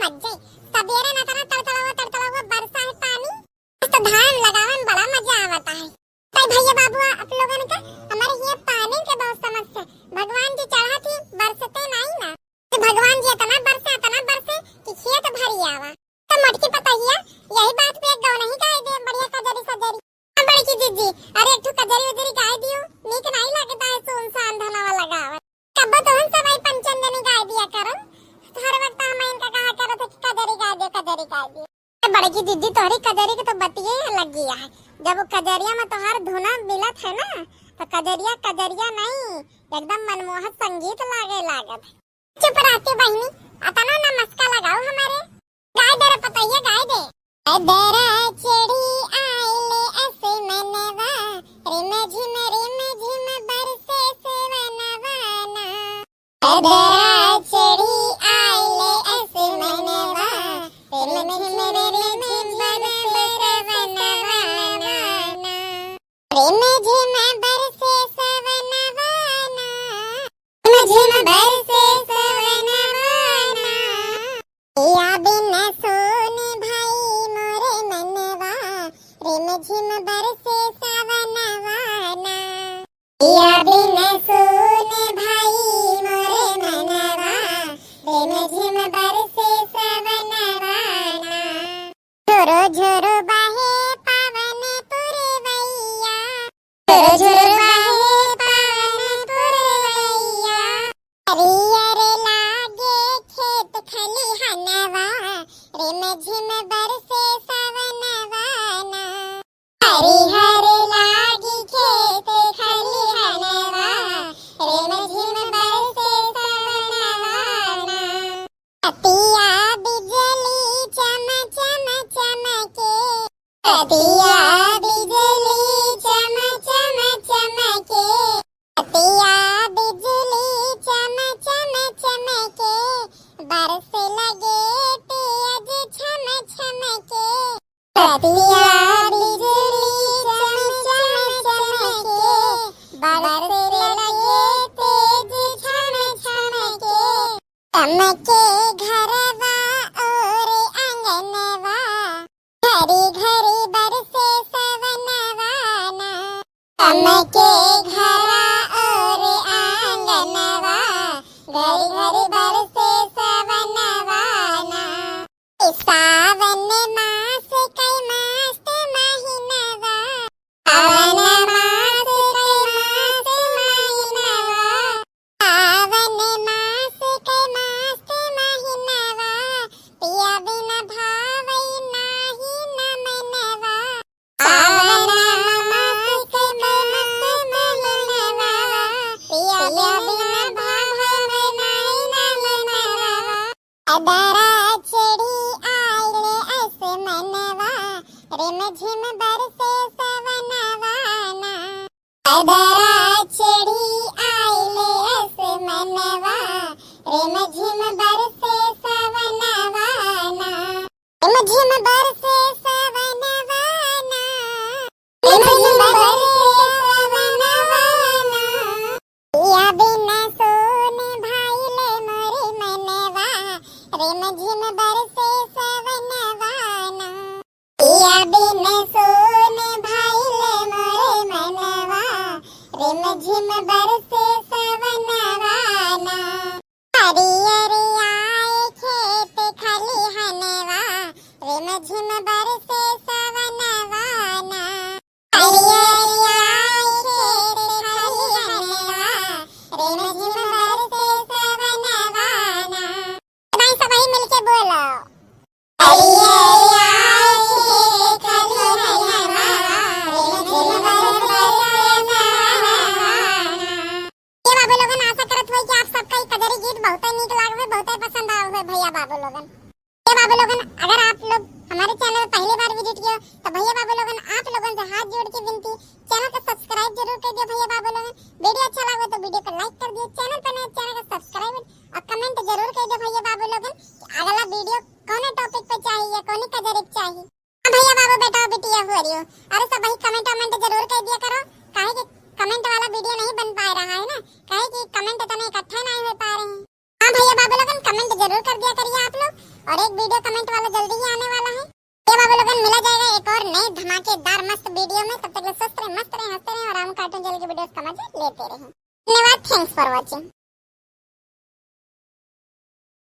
मजा है। सवेरे ना तना तड़तड़ा हुआ बरसा है पानी, तो धान लगावन बड़ा मजा आवता है। तो भैया बाबू आप लोगन का हमारे ये पानी के बहुत समस्या, भगवान जी चढ़ा थी बरसते नहीं ना, तो भगवान जी इतना बरसे कि खेत भरी आवा। तो मटकी पतैया यही बात पे एक गाँव नहीं गाय दे बढ़िया कजरी सजरी बड़ी की दीदी, अरे एक कजरी उजरी गाय दियो, नीक नहीं लगता है सुनसान धनवा लगावा। कब तो हम सब पंचंदनी गाय दिया करो, हर वक्त हम इनका कहा करो तो कजरी गाय दे। बड़ी की दीदी तोहरी कजरी के तो बतिये लग गया है, जब वो कजरिया में तोहार धुना मिलत है ना, तो कजरिया नहीं एकदम मनमोहक संगीत लागत। चुप रहती बहनी, अतना ना मस्का लगाओ हमारे, गाय दे रे पतैया गाय दे। दरा चढ़ी आइले ऐसे मनवा, रिम झिम बरसे से वनवाना। दरा चढ़ी आइले ऐसे मनवा, रिम झिम बरसे से वनवाना। रिम झिम बरसे से वनवाना, रिम झिम बरसे से वनवाना। या बिन सोने भाई मोरे मनवा, रिम झिम बरसे सवनवाना। या बिन सोने भाई मोरे मनवा, रिम झिम बरसे सवनवाना। झुरु झुरु बहे पवन पुरवैया, झुरु झुरु बहे पवन पुरवैया। हरियर लागे खेत खलिहनवा, रिम झिम बरसे सवनवाना। हरिहर लागी खेत खलिहनवा, रिम झिम बरसे सवनवाना। अतिया बिजली चम चम चमके, अतिया बिजली चम चम चमके, अतिया बिजली चम चम चमके। बरस लगे तेज छम छमके, अतिया बिजली चम चम चमके। बरस लगे तेज छम छमके। चमके घरवा और आंगनवा, घरी घरी बरसे सवनवाना। चमके घरा और आंगनवा, घरी घरी बरसे सवनवाना। सावन मास कई मस्त महीनवा, सावन मास कई मस्त महीनवा, सावन मास कई मस्त महीनवा। पिया बिना भावई नाही न मनवा, सावन मास कई मस्त महीनवा। पिया बिना भावई नाही न मनवा। दरा चढ़ी आइले ऐसे मनवा, रिम झिम बरसे सवनवाना। दरा चढ़ी आइले ऐसे मनवा, रिम झिम बरसे सवनवाना। रिम झिम बरसे सवनवाना, रिम झिम बरसे सवनवाना। या बिना सोने भाईले मोरे मनवा, रिम झिम बरसे सवनवाना। या बिन सोने भाईले मोरे मनवा, रिम झिम बरसे सवनवाना। हरियर आए खेत खलिहनवा, रिम झिम बरसे सवनवाना। हरियर आए खेत खलिहनवा, रिम झिम बरसे सवनवाना। सभी मिलके बोलो, हरियर आए खेत खलिहनवा, रिम झिम बरसे सवनवाना। ये बाबू लोगन आशा करत हुई कि आप सबका ये कजरी गीत बहुत नीक लागवे, बहुत पसंद आवे भैया बाबू लोगन। ये बाबू लोगन अगर आप लोग हमारे चैनल पहली बार विजिट किया तो भैया बाबू लोगन आप लोगन से हाथ जोड़ के विनती, चैनल को सब्सक्राइब जरूर कर दियो भैया बाबू लोगन। वीडियो अच्छा लगे तो वीडियो को लाइक कर दियो, चैनल पर नए चैनल को सब्सक्राइब और कमेंट जरूर कर दियो भैया बाबू लोगन। अगला वीडियो कौन टॉपिक पे चाहिए, कौन कजरी चाहिए। भैया बाबू बेटा बेटिया हो रही हो, अरे सब भाई कमेंट जरूर कर दिया करो, काहे कि कमेंट वाला वीडियो नहीं बन पा रहा है ना, काहे कि कमेंट इतने इकट्ठे नहीं हो पा रहे हैं। हाँ भैया बाबू लोगन कमेंट जरूर कर दिया करिए आप लोग। और एक वीडियो कमेंट वाला जल्दी ही आने वाला है। ये बाबू लोगन मिला जाएगा एक और नए धमाकेदार मस्त वीडियो में। तब तक स्वस्थ रहे, मस्त रहे, हंसते रहे और हम कार्टून चैनल की वीडियोस का मजा लेते रहे। धन्यवाद, थैंक्स फॉर वॉचिंग।